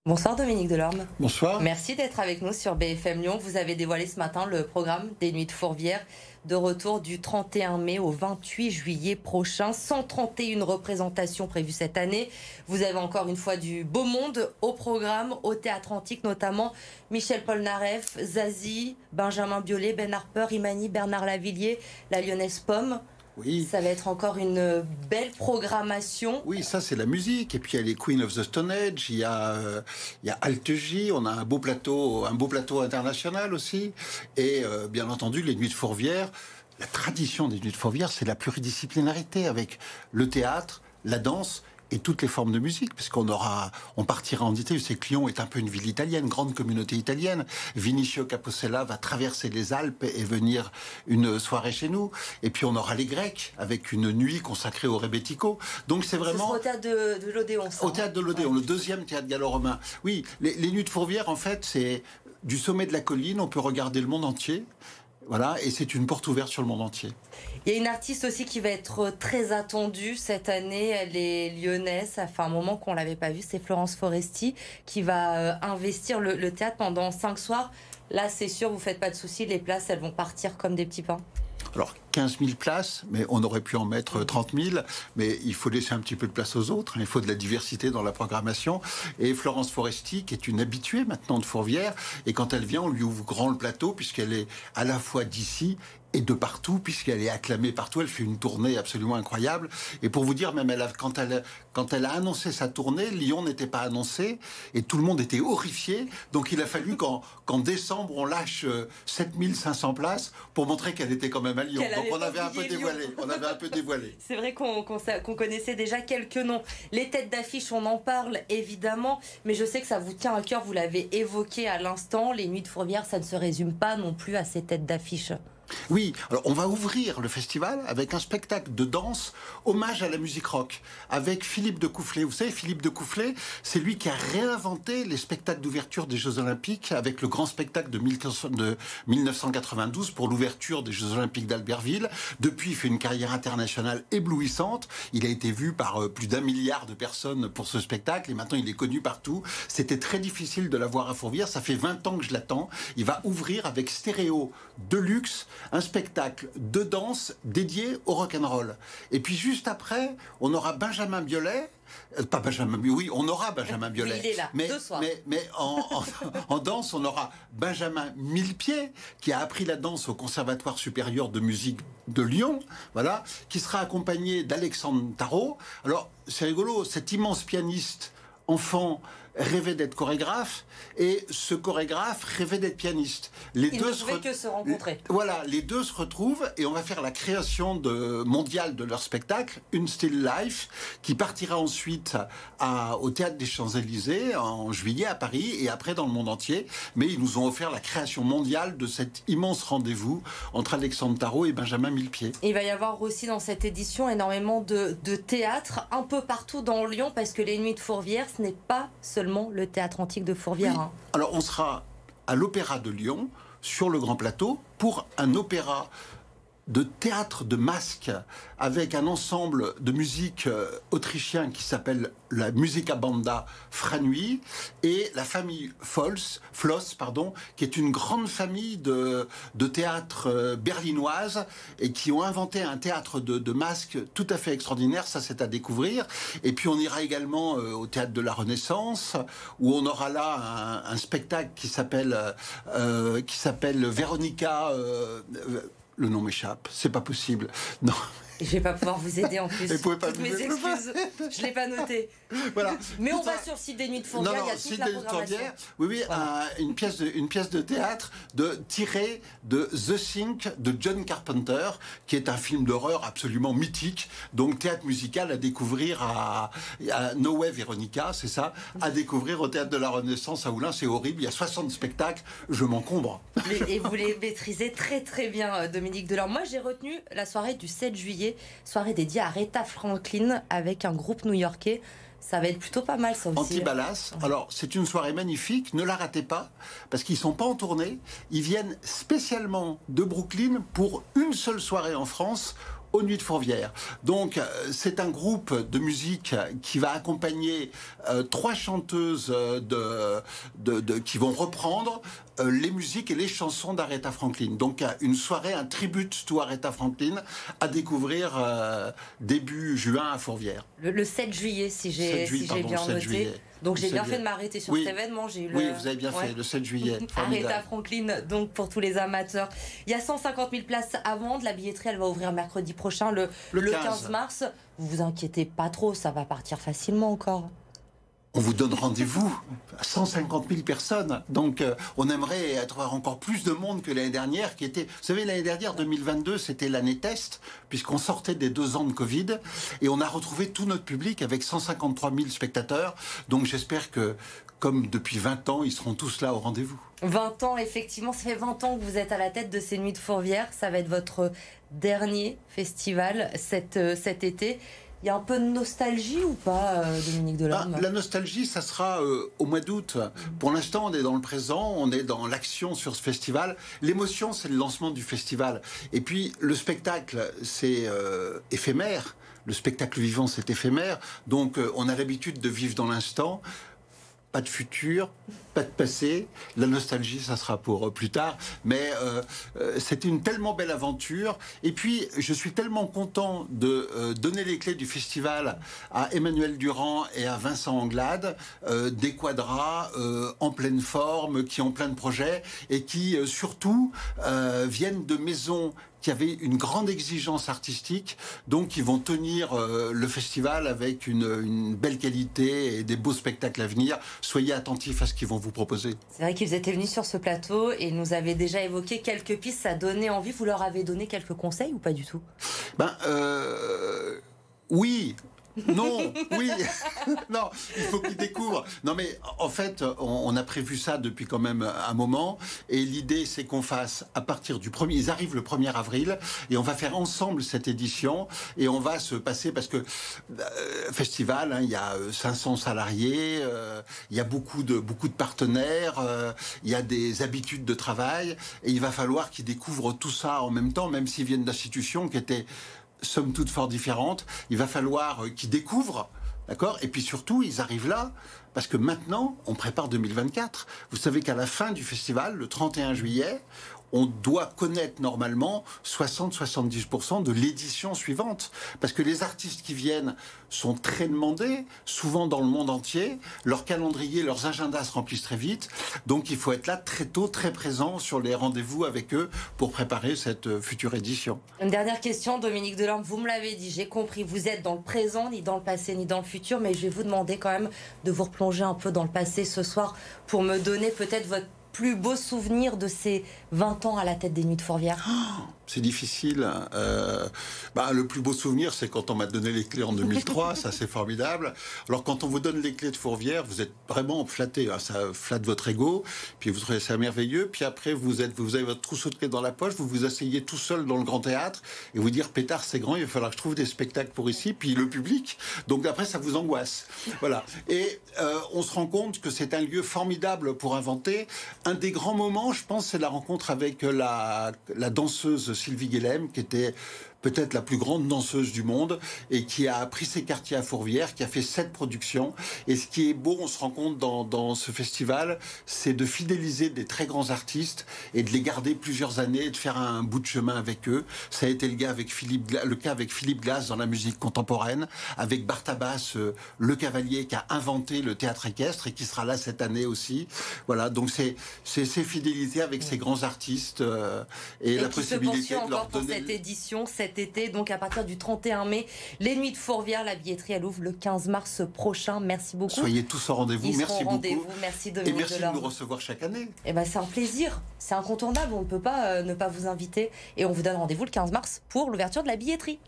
Bonsoir Dominique Delorme. Bonsoir. Merci d'être avec nous sur BFM Lyon. Vous avez dévoilé ce matin le programme des Nuits de Fourvière, de retour du 31 mai au 28 juillet prochain. 131 représentations prévues cette année. Vous avez encore une fois du beau monde au programme, au Théâtre Antique notamment. Michel Polnareff, Zazie, Benjamin Biolay, Ben Harper, Imani, Bernard Lavilliers, la Lyonnaise Pomme. Oui. Ça va être encore une belle programmation. Oui, ça c'est la musique. Et puis il y a les Queen of the Stone Age, il y a Alt J, on a un beau plateau international aussi. Et bien entendu, les Nuits de Fourvière. La tradition des Nuits de Fourvière, c'est la pluridisciplinarité avec le théâtre, la danse et toutes les formes de musique, parce on partira en Italie. C'est que Lyon est un peu une ville italienne, grande communauté italienne. Vinicio Capossela va traverser les Alpes et venir une soirée chez nous. Et puis on aura les Grecs avec une nuit consacrée au rebetiko. Donc c'est vraiment... Ce sera au théâtre de l'Odéon. Au théâtre de l'Odéon, le deuxième théâtre gallo-romain. Oui, les Nuits de Fourvière, en fait, c'est du sommet de la colline, on peut regarder le monde entier. Voilà, et c'est une porte ouverte sur le monde entier. Il y a une artiste aussi qui va être très attendue cette année. Elle est lyonnaise. Ça fait un moment qu'on ne l'avait pas vue. C'est Florence Foresti qui va investir le théâtre pendant 5 soirs. Là, c'est sûr, vous ne faites pas de soucis. Les places, elles vont partir comme des petits pains. Alors, 15 000 places, mais on aurait pu en mettre 30 000. Mais il faut laisser un petit peu de place aux autres. Il faut de la diversité dans la programmation. Et Florence Foresti, qui est une habituée maintenant de Fourvière, et quand elle vient, on lui ouvre grand le plateau, puisqu'elle est à la fois d'ici et de partout, puisqu'elle est acclamée partout. Elle fait une tournée absolument incroyable. Et pour vous dire, même quand elle a annoncé sa tournée, Lyon n'était pas annoncé, et tout le monde était horrifié. Donc il a fallu qu'en décembre, on lâche 7500 places pour montrer qu'elle était quand même à Lyon. Donc on avait un peu dévoilé. C'est vrai qu'on connaissait déjà quelques noms. Les têtes d'affiche, on en parle évidemment, mais je sais que ça vous tient à cœur, vous l'avez évoqué à l'instant. Les Nuits de Fourvière, ça ne se résume pas non plus à ces têtes d'affiche. Oui, alors on va ouvrir le festival avec un spectacle de danse, hommage à la musique rock, avec Philippe de Coufflet. Vous savez, Philippe de Coufflet, c'est lui qui a réinventé les spectacles d'ouverture des Jeux Olympiques avec le grand spectacle de 1992 pour l'ouverture des Jeux Olympiques d'Albertville. Depuis, il fait une carrière internationale éblouissante. Il a été vu par plus d'1 milliard de personnes pour ce spectacle et maintenant il est connu partout. C'était très difficile de l'avoir à Fourvière. Ça fait 20 ans que je l'attends. Il va ouvrir avec Stéréo Deluxe un spectacle de danse dédié au rock'n'roll. Et puis juste après, on aura Benjamin Biolay. Pas Benjamin Biolay, oui, on aura Benjamin Biolay. Il est là, mais, deux soirs. Mais en danse, on aura Benjamin Millepied, qui a appris la danse au Conservatoire supérieur de musique de Lyon, voilà, qui sera accompagné d'Alexandre Tarot. Alors, c'est rigolo, cet immense pianiste enfant rêvait d'être chorégraphe et ce chorégraphe rêvait d'être pianiste. Ils ne pouvaient que se rencontrer. Voilà, les deux se retrouvent et on va faire la création mondiale de leur spectacle, Une Still Life, qui partira ensuite au Théâtre des Champs-Élysées en juillet à Paris et après dans le monde entier. Mais ils nous ont offert la création mondiale de cet immense rendez-vous entre Alexandre Tarot et Benjamin Millepied. Il va y avoir aussi dans cette édition énormément de théâtre un peu partout dans Lyon parce que les Nuits de Fourvière, ce n'est pas seulement le théâtre antique de Fourvière. Oui. Alors on sera à l'Opéra de Lyon, sur le Grand Plateau, pour un opéra de théâtre de masques avec un ensemble de musique autrichien qui s'appelle la Musica Banda Franui et la famille Floss, qui est une grande famille de théâtre berlinoise et qui ont inventé un théâtre de masques tout à fait extraordinaire. Ça, c'est à découvrir. Et puis on ira également au Théâtre de la Renaissance où on aura là un spectacle qui s'appelle Véronica... le nom m'échappe, c'est pas possible. Non. Je vais pas pouvoir vous aider en plus. Vous pouvez pas mes excuses, je l'ai pas noté. Voilà. Mais on va sur le site des Nuits de Fourvière, il y a toute la programmation. Oui, voilà. une pièce de théâtre tirée de The Thing de John Carpenter, qui est un film d'horreur absolument mythique. Donc théâtre musical à découvrir à No Way Veronica, c'est ça, à découvrir au Théâtre de la Renaissance à Oulin. C'est horrible, il y a 60 spectacles, je m'encombre. Et vous les maîtrisez très très bien, Dominique Delorme. Moi, j'ai retenu la soirée du 7 juillet. Soirée dédiée à Aretha Franklin avec un groupe new-yorkais. Ça va être plutôt pas mal, ça aussi. Antibalas. Alors, c'est une soirée magnifique. Ne la ratez pas, parce qu'ils ne sont pas en tournée. Ils viennent spécialement de Brooklyn pour une seule soirée en France aux Nuits de Fourvière. Donc, c'est un groupe de musique qui va accompagner 3 chanteuses qui vont reprendre les musiques et les chansons d'Aretha Franklin. Donc, une soirée, un tribute to Aretha Franklin à découvrir début juin à Fourvière. Le 7 juillet, si j'ai bien noté. Juillet. Donc j'ai bien fait de m'arrêter sur cet événement. Oui, vous avez bien fait, le 7 juillet. Aretha Franklin, donc pour tous les amateurs. Il y a 150 000 places à vendre. La billetterie, elle va ouvrir mercredi prochain, le 15 mars. Vous vous inquiétez pas trop, ça va partir facilement encore. On vous donne rendez-vous à 150 000 personnes. Donc, on aimerait avoir encore plus de monde que l'année dernière, qui était... Vous savez, l'année dernière, 2022, c'était l'année test, puisqu'on sortait des 2 ans de Covid, et on a retrouvé tout notre public avec 153 000 spectateurs. Donc, j'espère que, comme depuis 20 ans, ils seront tous là au rendez-vous. 20 ans, effectivement, ça fait 20 ans que vous êtes à la tête de ces Nuits de Fourvière. Ça va être votre dernier festival cet été. Il y a un peu de nostalgie ou pas, Dominique Delorme ? La nostalgie, ça sera au mois d'août. Pour l'instant, on est dans le présent, on est dans l'action sur ce festival. L'émotion, c'est le lancement du festival. Et puis, le spectacle, c'est éphémère. Le spectacle vivant, c'est éphémère. Donc, on a l'habitude de vivre dans l'instant. Pas de futur, pas de passé. La nostalgie, ça sera pour plus tard. Mais c'était une tellement belle aventure. Et puis, je suis tellement content de donner les clés du festival à Emmanuel Durand et à Vincent Anglade, des quadras en pleine forme, qui ont plein de projets et qui, surtout, viennent de maisons qui avaient une grande exigence artistique, donc ils vont tenir le festival avec une belle qualité et des beaux spectacles à venir. Soyez attentifs à ce qu'ils vont vous proposer. C'est vrai qu'ils étaient venus sur ce plateau et nous avaient déjà évoqué quelques pistes, ça donnait envie. Vous leur avez donné quelques conseils ou pas du tout ? Oui. Non, oui, non, il faut qu'ils découvrent. Non mais en fait, on a prévu ça depuis quand même un moment et l'idée c'est qu'on fasse à partir du 1er, ils arrivent le 1er avril et on va faire ensemble cette édition et on va se passer parce que festival, hein, il y a 500 salariés, il y a beaucoup de partenaires, il y a des habitudes de travail et il va falloir qu'ils découvrent tout ça en même temps, même s'ils viennent d'institutions qui étaient somme toute fort différentes. Il va falloir qu'ils découvrent, d'accord ? Et puis surtout, ils arrivent là, parce que maintenant, on prépare 2024. Vous savez qu'à la fin du festival, le 31 juillet, on doit connaître normalement 60-70% de l'édition suivante. Parce que les artistes qui viennent sont très demandés, souvent dans le monde entier. Leurs calendriers, leurs agendas se remplissent très vite. Donc il faut être là très tôt, très présent sur les rendez-vous avec eux pour préparer cette future édition. Une dernière question, Dominique Delorme. Vous me l'avez dit, j'ai compris. Vous êtes dans le présent, ni dans le passé, ni dans le futur. Mais je vais vous demander quand même de vous replonger un peu dans le passé ce soir pour me donner peut-être votre plus beau souvenir de ces 20 ans à la tête des Nuits de Fourvière. C'est difficile. Le plus beau souvenir, c'est quand on m'a donné les clés en 2003. Ça, c'est formidable. Alors, quand on vous donne les clés de Fourvière, vous êtes vraiment flatté. Ça flatte votre ego. Puis vous trouvez ça merveilleux. Puis après, vous avez votre trousseau de clés dans la poche. Vous vous asseyez tout seul dans le grand théâtre et vous dire, pétard, c'est grand. Il va falloir que je trouve des spectacles pour ici. Puis le public. Donc après, ça vous angoisse. Voilà. Et on se rend compte que c'est un lieu formidable pour inventer. Un des grands moments, je pense, c'est la rencontre avec la danseuse Sylvie Guélem, qui était peut-être la plus grande danseuse du monde et qui a pris ses quartiers à Fourvière, qui a fait 7 productions. Et ce qui est beau, on se rend compte dans ce festival, c'est de fidéliser des très grands artistes et de les garder plusieurs années et de faire un bout de chemin avec eux. Ça a été le cas avec Philippe Glass dans la musique contemporaine, avec Bartabas, le cavalier qui a inventé le théâtre équestre et qui sera là cette année aussi. Voilà, donc c'est ces fidélités avec ces grands artistes et la possibilité de leur donner... cette édition, cet été, donc à partir du 31 mai, les Nuits de Fourvière, la billetterie elle ouvre le 15 mars prochain. Merci beaucoup. Soyez tous au rendez-vous. Merci beaucoup. Merci Dominique et merci Delorme. de nous recevoir chaque année. C'est un plaisir, c'est incontournable, on ne peut pas ne pas vous inviter et on vous donne rendez-vous le 15 mars pour l'ouverture de la billetterie.